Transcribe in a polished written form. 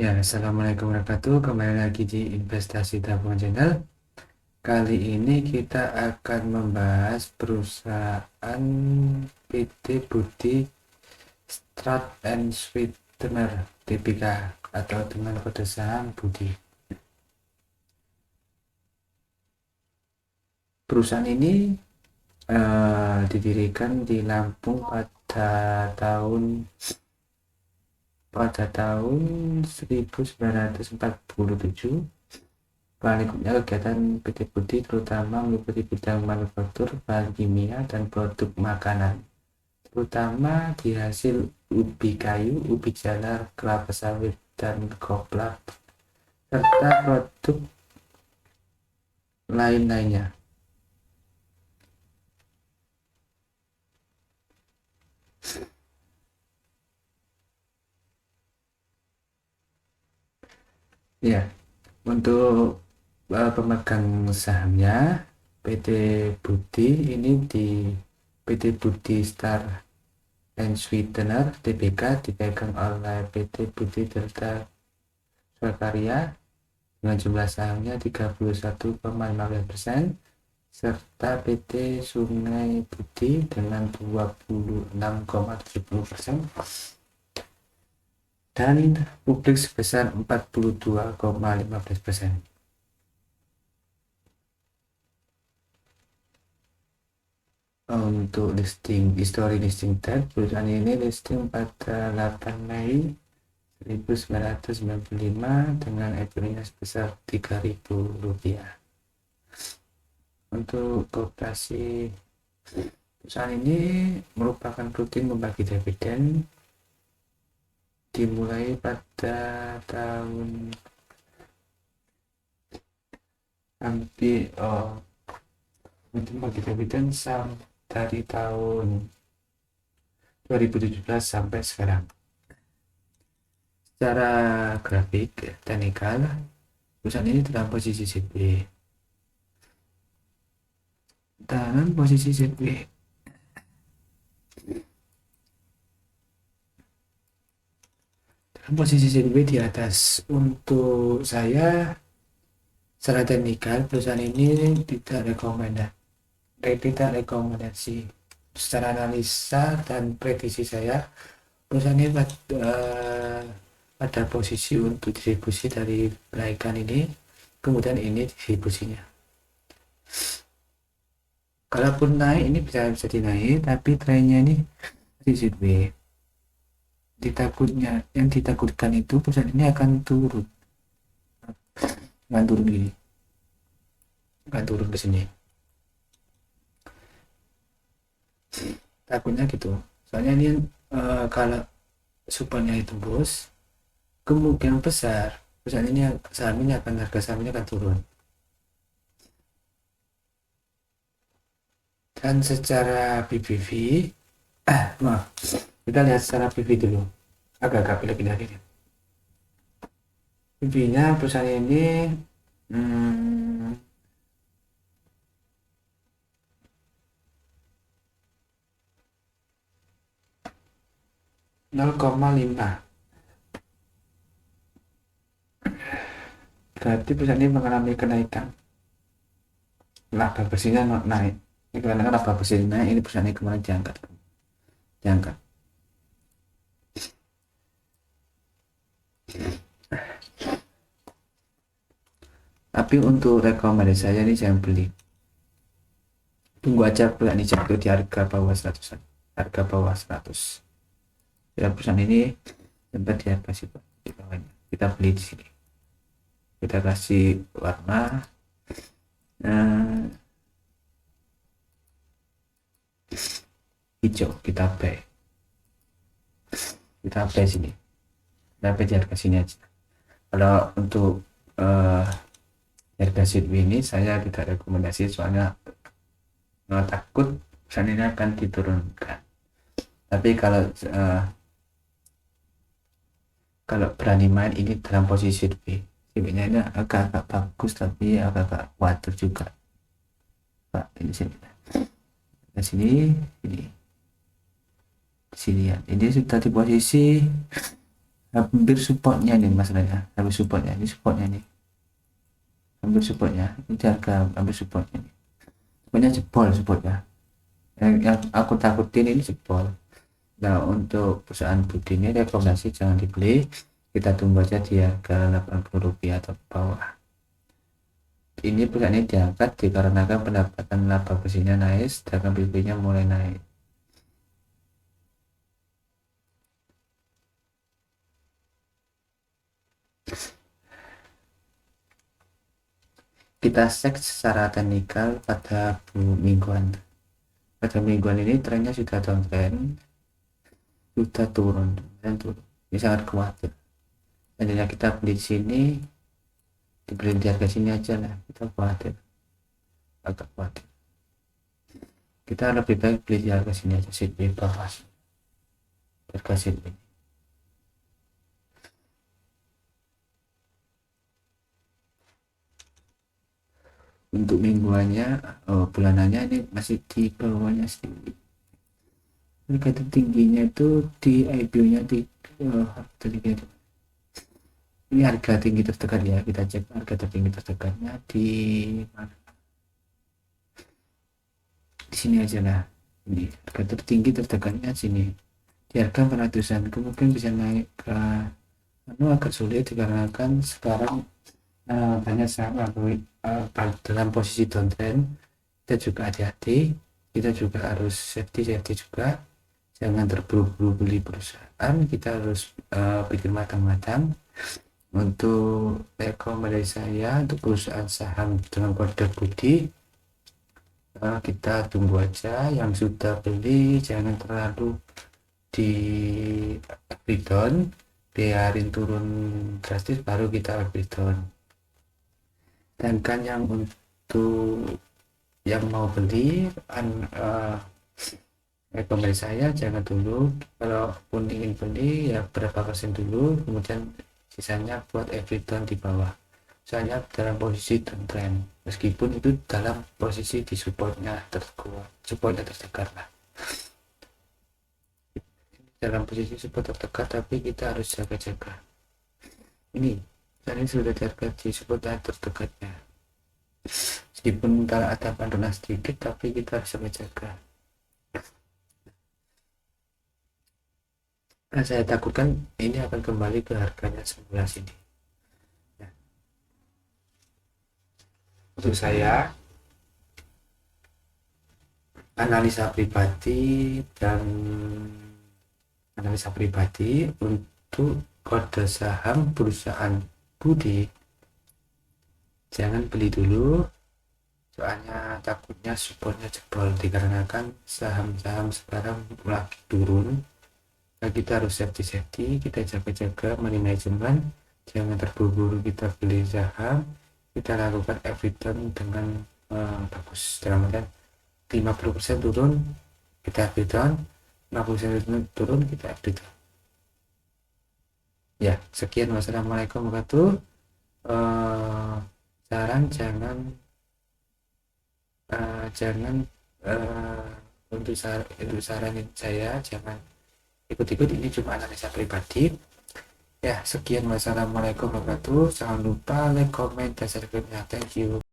Ya, assalamualaikum warahmatullahi wabarakatuh. Kembali lagi di Investasi Tabungan Channel. Kali ini kita akan membahas perusahaan PT Budi Strat and Sweetener (TBK) atau dengan kode saham Budi. Perusahaan ini didirikan di Lampung pada tahun 1947. Lingkupnya kegiatan PT Budi terutama meliputi bidang manufaktur, bahan kimia, dan produk makanan, terutama di hasil ubi kayu, ubi jalar, kelapa sawit, dan kopra, serta produk lain-lainnya. Ya, untuk pemegang sahamnya PT Budi ini di PT Budi Star and Sweetener (TBK) dipegang oleh PT Budi Delta Swakarya dengan jumlah sahamnya 31,15%, serta PT Sungai Budi dengan 26,70%, dan publik sebesar 42,15%. Untuk histori listing date, perusahaan ini listing pada 8 Mei 1995 dengan equity sebesar Rp3.000. Untuk koperasi, perusahaan ini merupakan rutin membagi dividen dimulai pada tahun untuk membagi dividen dari tahun 2017 sampai sekarang. Secara grafik teknikal, perusahaan ini dalam posisi sideways. Dalam posisi sideways, di atas. Untuk saya, secara teknikal perusahaan ini tidak rekomendasi. Secara analisa dan prediksi saya, perusahaan ini pada posisi untuk distribusi dari kenaikan ini, kemudian ini distribusinya. Kalaupun naik, ini bisa dinaik, tapi trennya ini masih sideways. Yang ditakutkan itu perusahaan ini akan turun gini, akan turun ke sini. Takutnya gitu. Soalnya ini kalau supaya itu bos, kemungkinan besar perusahaan ini harga sahamnya akan turun. Dan secara PBV, kita lihat secara PV dulu, agak-agak pilih-pilih ini. PV-nya perusahaan ini 0,5. Berarti perusahaan ini mengalami kenaikan. Laba bersihnya naik. Ini karena laba bersihnya naik, ini perusahaan ini kemarin diangkat. Tapi untuk rekomendasi saya ini jangan beli. Tunggu aja pelan ini jatuh di harga bawah 100. Harga bawah 100. Ya, perusahaan ini sempat di harga di bawahnya. Kita beli di sini. Kita kasih warna hijau, kita buy sini. Kita buy di harga sini aja. Kalau untuk harga sideways ini saya tidak rekomendasi, soalnya takut perusahaan ini akan diturunkan. Tapi kalau berani main ini dalam posisi sideways, nya ini agak-agak bagus, tapi agak-agak khawatir juga Pak. Ini sini, ini sini ya, ini sudah di posisi hampir supportnya nih masalahnya, hampir supportnya ini, supportnya nih, hampir supportnya ini harga hampir supportnya nih, supportnya jebol, supportnya yang aku takutin ini jebol. Nah, untuk perusahaan Budi ini rekomendasi jangan dibeli, kita tunggu aja di harga Rp80 atau bawah. Ini perusahaan ini diangkat dikarenakan pendapatan laba bersihnya naik, sedangkan PBB-nya mulai naik. Kita cek secara teknikal pada mingguan. Pada mingguan ini trennya sudah downtrend, sudah turun dan turun. Ini sangat khawatir. Seandainya kita beli di sini, dibeli di harga sini aja lah, kita khawatir, agak khawatir. Kita lebih baik beli di harga sini aja, sih di bawah harga sini. Untuk mingguannya, bulanannya ini masih di bawahnya sedikit. Harga tertingginya itu di IPO-nya di tertinggi. Ini harga tinggi tertekan ya, kita cek harga tertinggi tertekannya di mana? Di sini aja lah. Ini harga tertinggi tertekannya sini. Di harga 400-an kemungkinan bisa naik ke agak sulit dikarenakan sekarang banyak saham dalam posisi downtrend. Kita juga hati-hati, kita juga harus safety juga, jangan terburu-buru beli perusahaan, kita harus pikir matang-matang. Untuk rekomendasi saya untuk perusahaan saham dengan kode Budi, kita tunggu aja, yang sudah beli jangan terlalu di breakdown, biarin turun drastis baru kita breakdown. Sedangkan yang untuk yang mau beli rekomendasi saya jangan dulu, kalaupun ingin beli ya berapa persen dulu, kemudian sisanya buat breakdown di bawah. Soalnya dalam posisi downtrend, meskipun itu dalam posisi di supportnya terkuat, supportnya tertekan lah, dalam posisi support tertekan, tapi kita harus jaga-jaga. Ini tadi sudah di support tertekatnya, meskipun ada penurunan sedikit tapi kita harus jaga-jaga. Nah, saya takutkan ini akan kembali ke harganya semula sini. Nah, untuk saya analisa pribadi untuk kode saham perusahaan Budi, jangan beli dulu, soalnya takutnya supportnya jebol dikarenakan saham-saham sekarang lagi turun. Nah, kita harus safety, kita jaga-jaga money management, jangan terburu-buru kita beli saham, kita lakukan everything dengan bagus, dalam artian 50% turun kita breakdown, 50% turun kita breakdown. Ya, sekian, wassalamualaikum warahmatullahi wabarakatuh. Saran jangan untuk saran saya jangan ikut-ikut, ini cuma analisa pribadi ya. Sekian, wassalamualaikum warahmatullahi wabarakatuh. Jangan lupa like, comment, dan subscribe-nya. Thank you.